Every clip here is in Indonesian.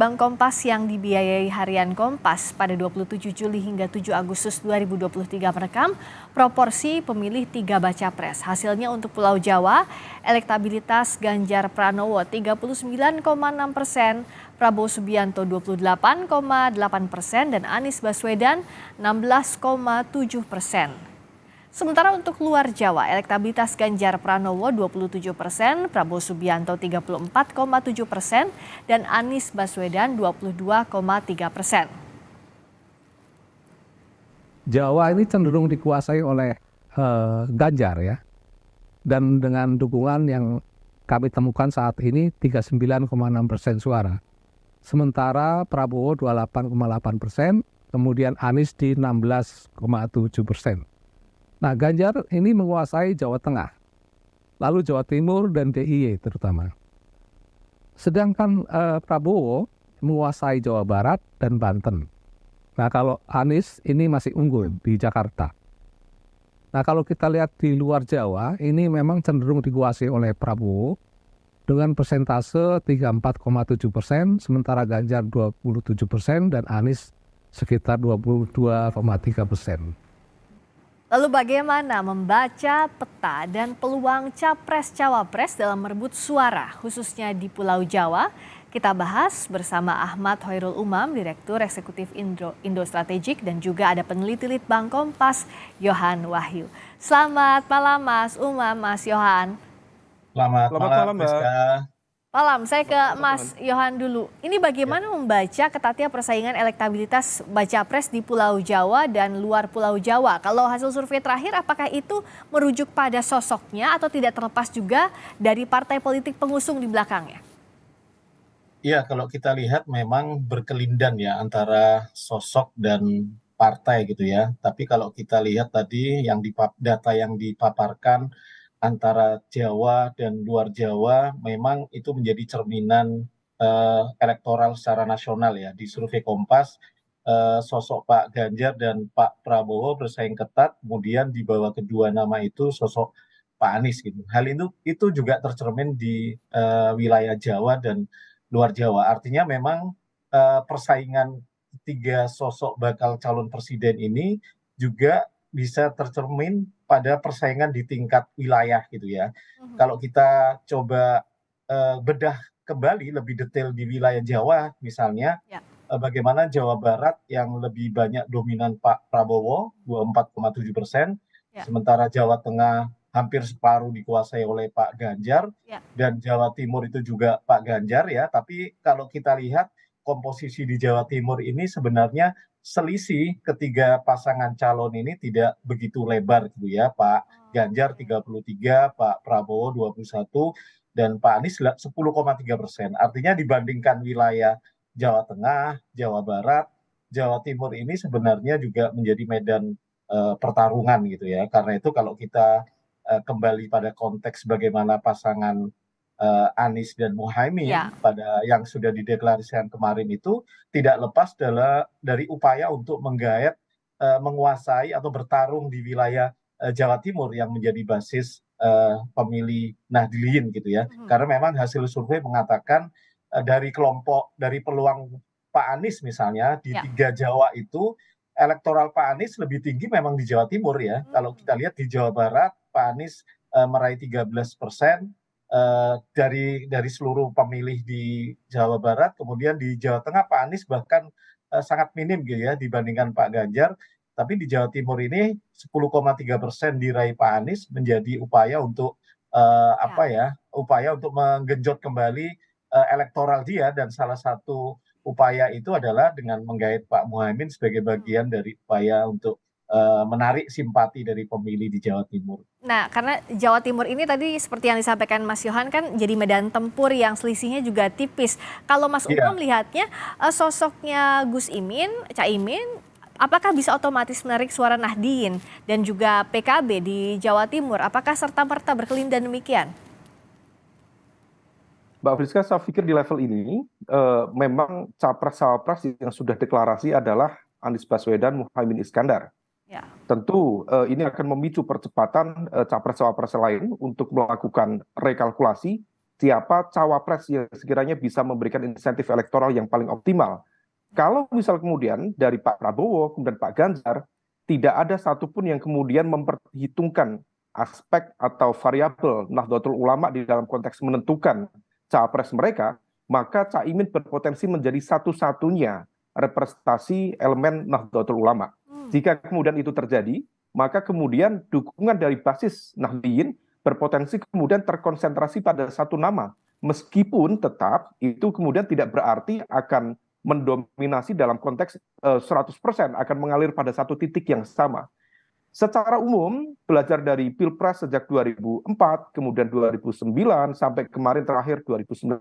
Litbang Kompas yang dibiayai Harian Kompas pada 27 Juli hingga 7 Agustus 2023 merekam proporsi pemilih 3 baca pres. Hasilnya untuk Pulau Jawa, elektabilitas Ganjar Pranowo 39,6%, Prabowo Subianto 28,8% dan Anies Baswedan 16,7%. Sementara untuk luar Jawa, elektabilitas Ganjar Pranowo 27%, Prabowo Subianto 34,7% dan Anies Baswedan 22,3%. Jawa ini cenderung dikuasai oleh Ganjar ya. Dan dengan dukungan yang kami temukan saat ini 39,6% suara. Sementara Prabowo 28,8%, kemudian Anies di 16,7%. Nah, Ganjar ini menguasai Jawa Tengah, lalu Jawa Timur dan DIY terutama. Sedangkan Prabowo menguasai Jawa Barat dan Banten. Nah, kalau Anies ini masih unggul di Jakarta. Nah, kalau kita lihat di luar Jawa, ini memang cenderung dikuasai oleh Prabowo dengan persentase 34,7%, sementara Ganjar 27% dan Anies sekitar 22,3%. Lalu bagaimana membaca peta dan peluang Capres-Cawapres dalam merebut suara, khususnya di Pulau Jawa? Kita bahas bersama Ahmad Hoirul Umam, Direktur Eksekutif Indo Strategik, dan juga ada peneliti Litbang Kompas, Yohan Wahyu. Selamat malam Mas Umam, Mas Yohan. Selamat malam, Friska. Malam, saya ke Mas Yohan dulu. Ini bagaimana membaca ketatnya persaingan elektabilitas baca pres di Pulau Jawa dan luar Pulau Jawa? Kalau hasil survei terakhir, apakah itu merujuk pada sosoknya atau tidak terlepas juga dari partai politik pengusung di belakangnya? Iya, kalau kita lihat memang berkelindan ya antara sosok dan partai gitu ya. Tapi kalau kita lihat tadi data yang dipaparkan antara Jawa dan luar Jawa, memang itu menjadi cerminan elektoral secara nasional ya. Di survei Kompas, sosok Pak Ganjar dan Pak Prabowo bersaing ketat, kemudian di bawah kedua nama itu sosok Pak Anies gitu. Hal itu juga tercermin di wilayah Jawa dan luar Jawa. Artinya memang persaingan tiga sosok bakal calon presiden ini juga bisa tercermin pada persaingan di tingkat wilayah gitu ya. Kalau kita coba bedah kembali lebih detail di wilayah Jawa misalnya, bagaimana Jawa Barat yang lebih banyak dominan Pak Prabowo 24,7%, sementara Jawa Tengah hampir separuh dikuasai oleh Pak Ganjar, dan Jawa Timur itu juga Pak Ganjar ya. Tapi kalau kita lihat komposisi di Jawa Timur ini sebenarnya selisih ketiga pasangan calon ini tidak begitu lebar gitu ya. Pak Ganjar 33, Pak Prabowo 21, dan Pak Anies 10,3%. Artinya dibandingkan wilayah Jawa Tengah, Jawa Barat, Jawa Timur ini sebenarnya juga menjadi medan pertarungan gitu ya. Karena itu kalau kita kembali pada konteks bagaimana pasangan Anies dan Muhaimin pada yang sudah dideklarasikan kemarin itu tidak lepas dari upaya untuk menggait, menguasai atau bertarung di wilayah Jawa Timur yang menjadi basis pemilih Nahdliyin gitu ya. Karena memang hasil survei mengatakan dari peluang Pak Anies misalnya di 3 Jawa itu elektoral Pak Anies lebih tinggi memang di Jawa Timur ya. Kalau kita lihat di Jawa Barat Pak Anies meraih 13% dari seluruh pemilih di Jawa Barat, kemudian di Jawa Tengah Pak Anies bahkan sangat minim gitu ya dibandingkan Pak Ganjar. Tapi di Jawa Timur ini 10,3% diraih Pak Anies menjadi upaya untuk upaya untuk menggenjot kembali elektoral dia, dan salah satu upaya itu adalah dengan menggait Pak Muhaimin sebagai bagian dari upaya untuk menarik simpati dari pemilih di Jawa Timur. Nah, karena Jawa Timur ini tadi seperti yang disampaikan Mas Yohan kan jadi medan tempur yang selisihnya juga tipis. Kalau Mas Umam melihatnya sosoknya Gus Imin, Caimin, apakah bisa otomatis menarik suara Nahdliyin dan juga PKB di Jawa Timur? Apakah serta-merta berkelindan demikian? Mbak Friska, saya pikir di level ini memang capres-cawapres yang sudah deklarasi adalah Anies Baswedan, Muhaimin Iskandar. Tentu ini akan memicu percepatan capres-cawapres lain untuk melakukan rekalkulasi siapa cawapres yang sekiranya bisa memberikan insentif elektoral yang paling optimal. Kalau misal kemudian dari Pak Prabowo, kemudian Pak Ganjar, tidak ada satupun yang kemudian memperhitungkan aspek atau variabel Nahdlatul Ulama di dalam konteks menentukan cawapres mereka, maka Caimin berpotensi menjadi satu-satunya representasi elemen Nahdlatul Ulama. Jika kemudian itu terjadi, maka kemudian dukungan dari basis Nahdliyin berpotensi kemudian terkonsentrasi pada satu nama, meskipun tetap itu kemudian tidak berarti akan mendominasi dalam konteks 100% akan mengalir pada satu titik yang sama. Secara umum, belajar dari Pilpres sejak 2004, kemudian 2009, sampai kemarin terakhir 2019,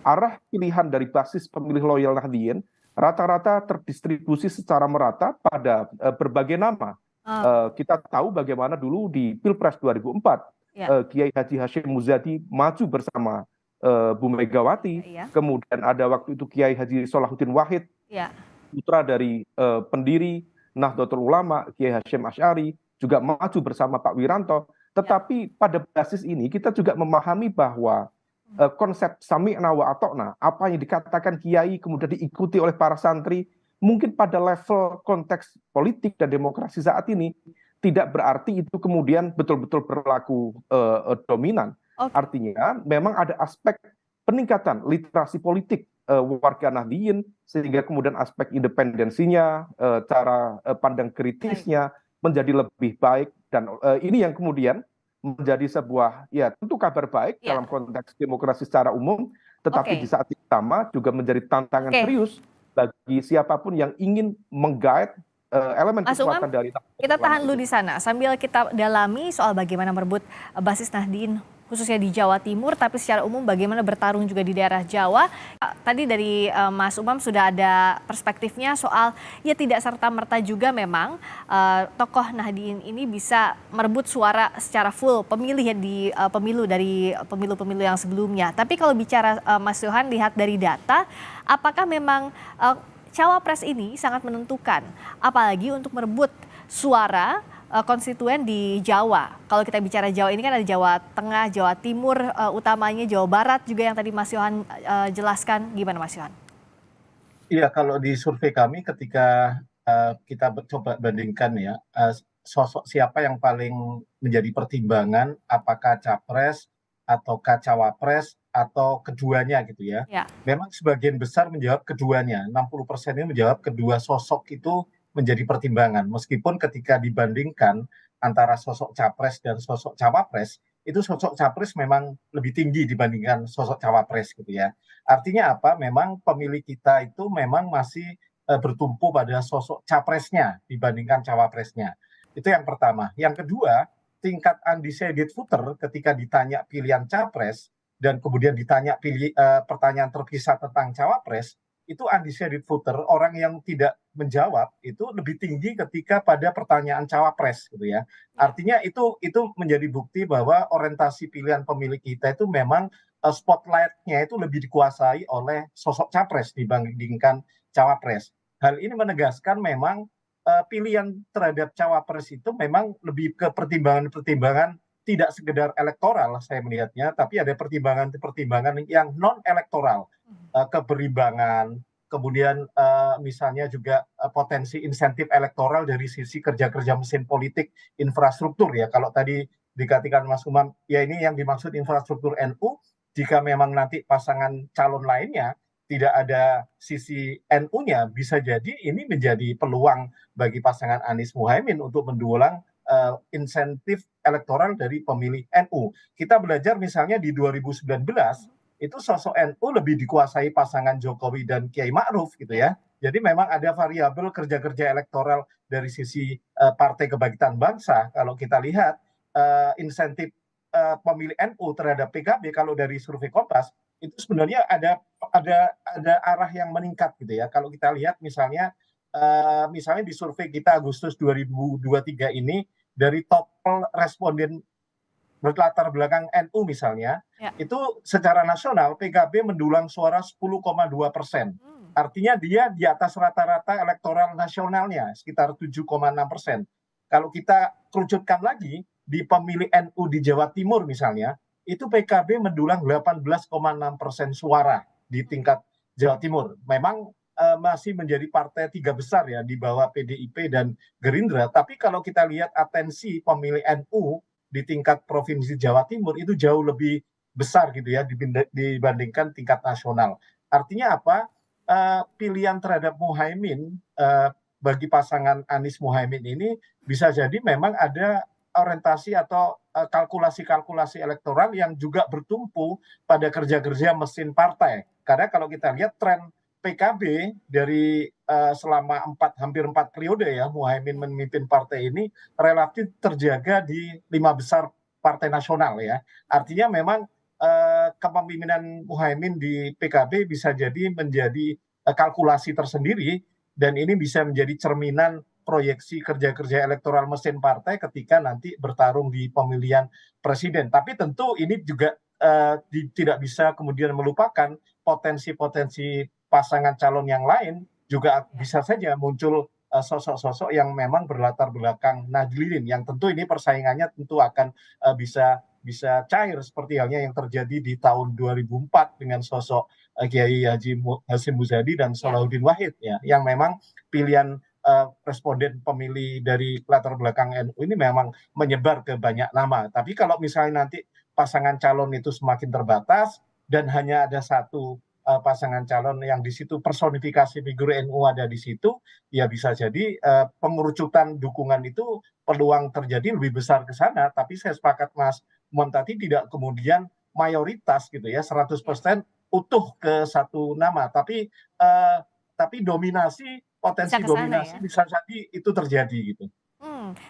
arah pilihan dari basis pemilih loyal Nahdliyin rata-rata terdistribusi secara merata pada berbagai nama. Kita tahu bagaimana dulu di Pilpres 2004, Kiai Haji Hashim Muzadi maju bersama Bu Megawati, kemudian ada waktu itu Kiai Haji Solahuddin Wahid, putra dari pendiri Nahdlatul Ulama, Kiai Hasyim Asy'ari, juga maju bersama Pak Wiranto. Tetapi pada basis ini kita juga memahami bahwa konsep sami'na wa ata'na, apa yang dikatakan Kiai kemudian diikuti oleh para santri, mungkin pada level konteks politik dan demokrasi saat ini tidak berarti itu kemudian betul-betul berlaku dominan. Artinya memang ada aspek peningkatan literasi politik warga Nahdliyin, sehingga kemudian aspek independensinya, cara pandang kritisnya menjadi lebih baik, dan ini yang kemudian menjadi sebuah, ya tentu kabar baik dalam konteks demokrasi secara umum, tetapi di saat yang sama juga menjadi tantangan serius bagi siapapun yang ingin menggait elemen kekuatan dari kita tahan dulu di sana sambil kita dalami soal bagaimana merebut basis Nahdliyin khususnya di Jawa Timur, tapi secara umum bagaimana bertarung juga di daerah Jawa. Tadi dari Mas Umam sudah ada perspektifnya soal ya tidak serta-merta juga memang tokoh Nahdliyin ini bisa merebut suara secara full pemilih ya di pemilu dari pemilu-pemilu yang sebelumnya. Tapi kalau bicara Mas Yohan lihat dari data, apakah memang cawapres ini sangat menentukan, apalagi untuk merebut suara konstituen di Jawa. Kalau kita bicara Jawa ini kan ada Jawa Tengah, Jawa Timur, utamanya Jawa Barat juga yang tadi Mas Yohan jelaskan. Gimana Mas Yohan? Iya, kalau di survei kami ketika kita coba bandingkan ya, sosok siapa yang paling menjadi pertimbangan, apakah capres atau cawapres atau keduanya gitu ya. Memang sebagian besar menjawab keduanya, 60% ini menjawab kedua sosok itu menjadi pertimbangan, meskipun ketika dibandingkan antara sosok capres dan sosok cawapres, itu sosok capres memang lebih tinggi dibandingkan sosok cawapres gitu ya. Artinya apa? Memang pemilih kita itu memang masih bertumpu pada sosok capresnya dibandingkan cawapresnya. Itu yang pertama. Yang kedua, tingkat undecided voter ketika ditanya pilihan capres dan kemudian ditanya pertanyaan terpisah tentang cawapres, itu undecided voter, orang yang tidak menjawab itu lebih tinggi ketika pada pertanyaan cawapres gitu ya. Artinya itu menjadi bukti bahwa orientasi pilihan pemilih kita itu memang spotlight-nya itu lebih dikuasai oleh sosok capres dibandingkan cawapres. Hal ini menegaskan memang pilihan terhadap cawapres itu memang lebih ke pertimbangan-pertimbangan tidak sekedar elektoral saya melihatnya, tapi ada pertimbangan-pertimbangan yang non elektoral, keberimbangan, kemudian misalnya juga potensi insentif elektoral dari sisi kerja-kerja mesin politik, infrastruktur ya. Kalau tadi dikatakan Mas Umam, ya ini yang dimaksud infrastruktur NU, jika memang nanti pasangan calon lainnya tidak ada sisi NU-nya, bisa jadi ini menjadi peluang bagi pasangan Anies Muhaimin untuk mendulang insentif elektoral dari pemilih NU. Kita belajar misalnya di 2019 itu sosok NU lebih dikuasai pasangan Jokowi dan Kiai Ma'ruf gitu ya. Jadi memang ada variabel kerja-kerja elektoral dari sisi Partai Kebangkitan Bangsa. Kalau kita lihat insentif pemilih NU terhadap PKB kalau dari survei Kompas itu sebenarnya ada arah yang meningkat gitu ya. Kalau kita lihat misalnya di survei kita Agustus 2023 ini, dari total responden berlatar belakang NU misalnya, itu secara nasional PKB mendulang suara 10,2%. Artinya dia di atas rata-rata elektoral nasionalnya, sekitar 7,6%. Kalau kita kerucutkan lagi, di pemilih NU di Jawa Timur misalnya, itu PKB mendulang 18,6% suara di tingkat Jawa Timur. Memang masih menjadi partai tiga besar ya di bawah PDIP dan Gerindra. Tapi kalau kita lihat atensi pemilih NU di tingkat provinsi Jawa Timur itu jauh lebih besar gitu ya dibandingkan tingkat nasional. Artinya apa? Pilihan terhadap Muhaimin bagi pasangan Anies Muhaimin ini bisa jadi memang ada orientasi atau kalkulasi-kalkulasi elektoral yang juga bertumpu pada kerja-kerja mesin partai. Karena kalau kita lihat tren PKB dari selama hampir 4 periode ya Muhaimin memimpin partai ini relatif terjaga di 5 besar partai nasional ya. Artinya memang kepemimpinan Muhaimin di PKB bisa jadi menjadi kalkulasi tersendiri dan ini bisa menjadi cerminan proyeksi kerja-kerja elektoral mesin partai ketika nanti bertarung di pemilihan presiden. Tapi tentu ini juga tidak bisa kemudian melupakan potensi-potensi pasangan calon yang lain juga bisa saja muncul sosok-sosok yang memang berlatar belakang Nahdliyin yang tentu ini persaingannya tentu akan bisa cair seperti halnya yang terjadi di tahun 2004 dengan sosok Kiai Haji Hasyim Muzadi dan Salahuddin Wahid ya yang memang pilihan responden pemilih dari latar belakang NU ini memang menyebar ke banyak nama. Tapi kalau misalnya nanti pasangan calon itu semakin terbatas dan hanya ada satu pasangan calon yang di situ personifikasi figur NU ada di situ, ya bisa jadi pengerucutan dukungan itu peluang terjadi lebih besar ke sana. Tapi saya sepakat Mas Mon tadi tidak kemudian mayoritas gitu ya 100% utuh ke satu nama, tapi dominasi potensi dominasi bisa jadi itu terjadi gitu.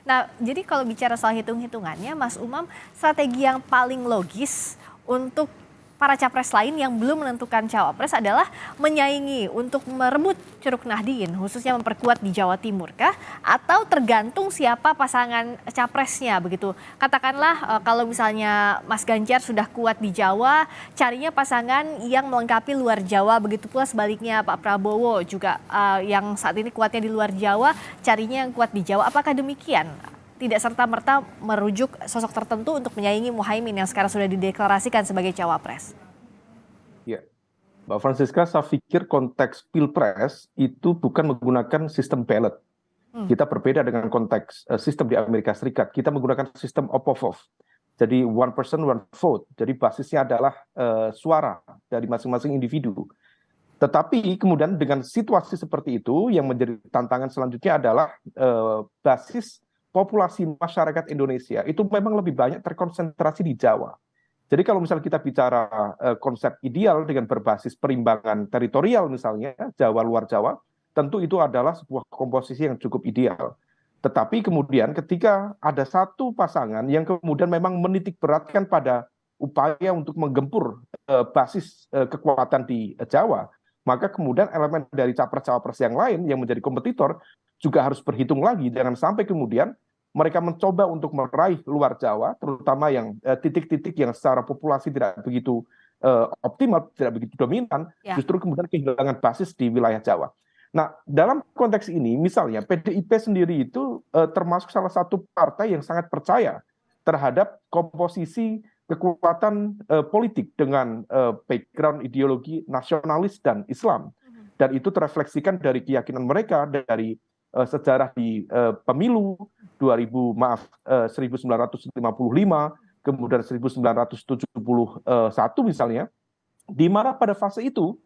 Nah, jadi kalau bicara soal hitung-hitungannya, Mas Umam, strategi yang paling logis untuk para capres lain yang belum menentukan cawapres adalah menyaingi untuk merebut Curug Nahdliyin, khususnya memperkuat di Jawa Timur kah? Atau tergantung siapa pasangan capresnya begitu? Katakanlah kalau misalnya Mas Ganjar sudah kuat di Jawa, carinya pasangan yang melengkapi luar Jawa, begitu pula sebaliknya Pak Prabowo juga yang saat ini kuatnya di luar Jawa, carinya yang kuat di Jawa. Apakah demikian? Tidak serta-merta merujuk sosok tertentu untuk menyaingi Muhaimin yang sekarang sudah dideklarasikan sebagai cawapres. Ya, Mbak Francisca, saya pikir konteks pilpres itu bukan menggunakan sistem ballot. Kita berbeda dengan konteks sistem di Amerika Serikat. Kita menggunakan sistem Opov. Jadi one person, one vote. Jadi basisnya adalah suara dari masing-masing individu. Tetapi kemudian dengan situasi seperti itu, yang menjadi tantangan selanjutnya adalah basis populasi masyarakat Indonesia itu memang lebih banyak terkonsentrasi di Jawa. Jadi kalau misalnya kita bicara konsep ideal dengan berbasis perimbangan teritorial misalnya, Jawa luar Jawa, tentu itu adalah sebuah komposisi yang cukup ideal. Tetapi kemudian ketika ada satu pasangan yang kemudian memang menitik beratkan pada upaya untuk menggempur basis kekuatan di Jawa, maka kemudian elemen dari capres-cawapres yang lain yang menjadi kompetitor juga harus berhitung lagi, jangan sampai kemudian mereka mencoba untuk meraih luar Jawa, terutama yang titik-titik yang secara populasi tidak begitu optimal, tidak begitu dominan, justru kemudian kehilangan basis di wilayah Jawa. Nah, dalam konteks ini, misalnya PDIP sendiri itu termasuk salah satu partai yang sangat percaya terhadap komposisi kekuatan politik dengan background ideologi nasionalis dan Islam. Dan itu terefleksikan dari keyakinan mereka, dari sejarah di pemilu 1955, kemudian 1971 misalnya, di mana pada fase itu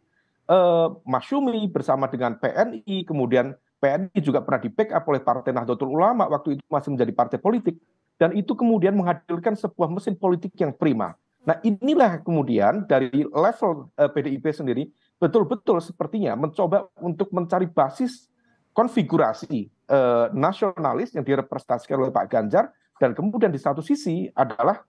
Masyumi bersama dengan PNI, kemudian PNI juga pernah di-backup oleh Partai Nahdlatul Ulama, waktu itu masih menjadi partai politik, dan itu kemudian menghadirkan sebuah mesin politik yang prima. Nah, inilah kemudian dari level PDIP sendiri betul-betul sepertinya mencoba untuk mencari basis konfigurasi nasionalis yang direpresentasikan oleh Pak Ganjar, dan kemudian di satu sisi adalah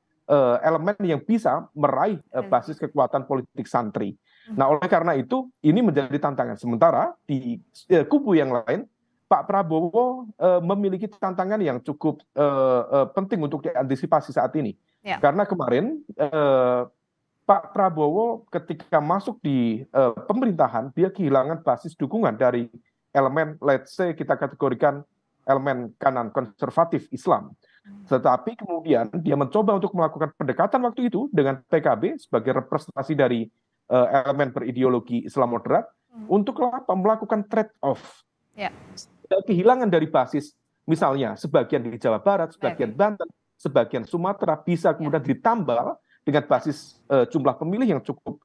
elemen yang bisa meraih basis kekuatan politik santri. Nah, oleh karena itu ini menjadi tantangan. Sementara di kubu yang lain, Pak Prabowo memiliki tantangan yang cukup penting untuk diantisipasi saat ini. Karena kemarin Pak Prabowo ketika masuk di pemerintahan, dia kehilangan basis dukungan dari elemen, let's say kita kategorikan elemen kanan konservatif Islam. Tetapi kemudian dia mencoba untuk melakukan pendekatan waktu itu dengan PKB sebagai representasi dari elemen berideologi Islam moderat untuk apa? Melakukan trade-off. Ya. Kehilangan dari basis, misalnya sebagian di Jawa Barat, sebagian Banten, sebagian Sumatera bisa kemudian ditambal dengan basis jumlah pemilih yang cukup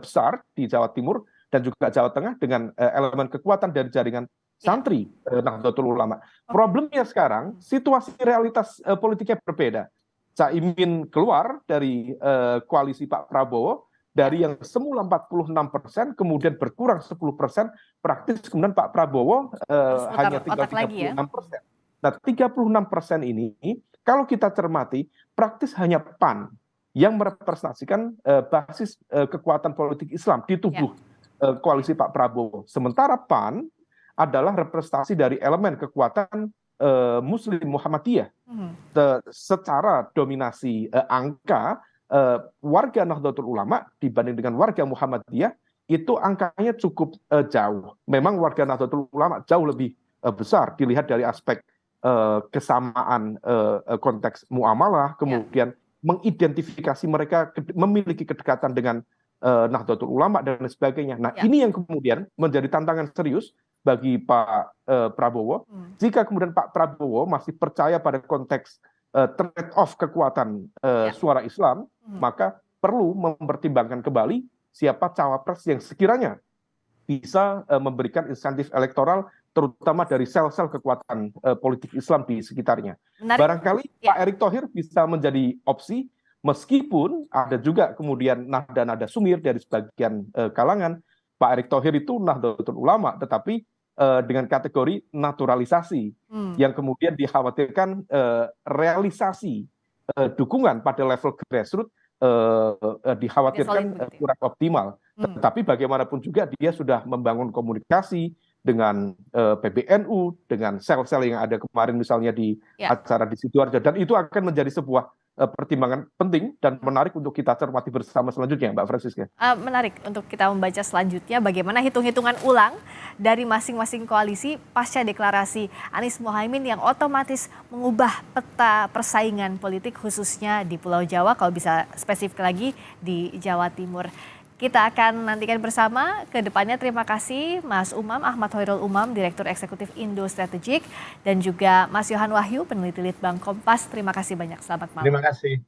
besar di Jawa Timur dan juga Jawa Tengah dengan elemen kekuatan dari jaringan santri Nahdlatul Ulama. Problemnya sekarang situasi realitas politiknya berbeda. Caimin keluar dari koalisi Pak Prabowo dari yang semula 46% kemudian berkurang 10%, praktis kemudian Pak Prabowo hanya tinggal 36%. Nah, 36% ini kalau kita cermati praktis hanya PAN yang merepresentasikan basis kekuatan politik Islam di tubuh koalisi Pak Prabowo. Sementara PAN adalah representasi dari elemen kekuatan Muslim Muhammadiyah. Secara dominasi angka warga Nahdlatul Ulama dibanding dengan warga Muhammadiyah itu angkanya cukup jauh. Memang warga Nahdlatul Ulama jauh lebih besar dilihat dari aspek kesamaan konteks muamalah, kemudian mengidentifikasi mereka memiliki kedekatan dengan Nahdlatul Ulama dan sebagainya. Nah, ini yang kemudian menjadi tantangan serius bagi Pak Prabowo. Jika kemudian Pak Prabowo masih percaya pada konteks trade-off kekuatan suara Islam, maka perlu mempertimbangkan kembali siapa cawapres yang sekiranya bisa memberikan insentif elektoral, terutama dari sel-sel kekuatan politik Islam di sekitarnya. Barangkali Pak Erick Thohir bisa menjadi opsi, meskipun ada juga kemudian nada-nada sumir dari sebagian kalangan. Pak Erick Thohir itu Nahdlatul Ulama, tetapi dengan kategori naturalisasi, yang kemudian dikhawatirkan realisasi dukungan pada level grassroots dikhawatirkan kurang optimal. Tetapi bagaimanapun juga dia sudah membangun komunikasi dengan PBNU, dengan sel-sel yang ada kemarin misalnya di acara di Sidoarjo, dan itu akan menjadi sebuah pertimbangan penting dan menarik untuk kita cermati bersama selanjutnya, Mbak Francisca. Menarik untuk kita membaca selanjutnya bagaimana hitung-hitungan ulang dari masing-masing koalisi pasca deklarasi Anies Mohaimin yang otomatis mengubah peta persaingan politik khususnya di Pulau Jawa, kalau bisa spesifik lagi di Jawa Timur. Kita akan nantikan bersama ke depannya. Terima kasih Mas Umam, Ahmad Hoirul Umam, Direktur Eksekutif Indo Strategik, dan juga Mas Yohan Wahyu, peneliti Litbang Kompas. Terima kasih banyak. Selamat malam. Terima kasih.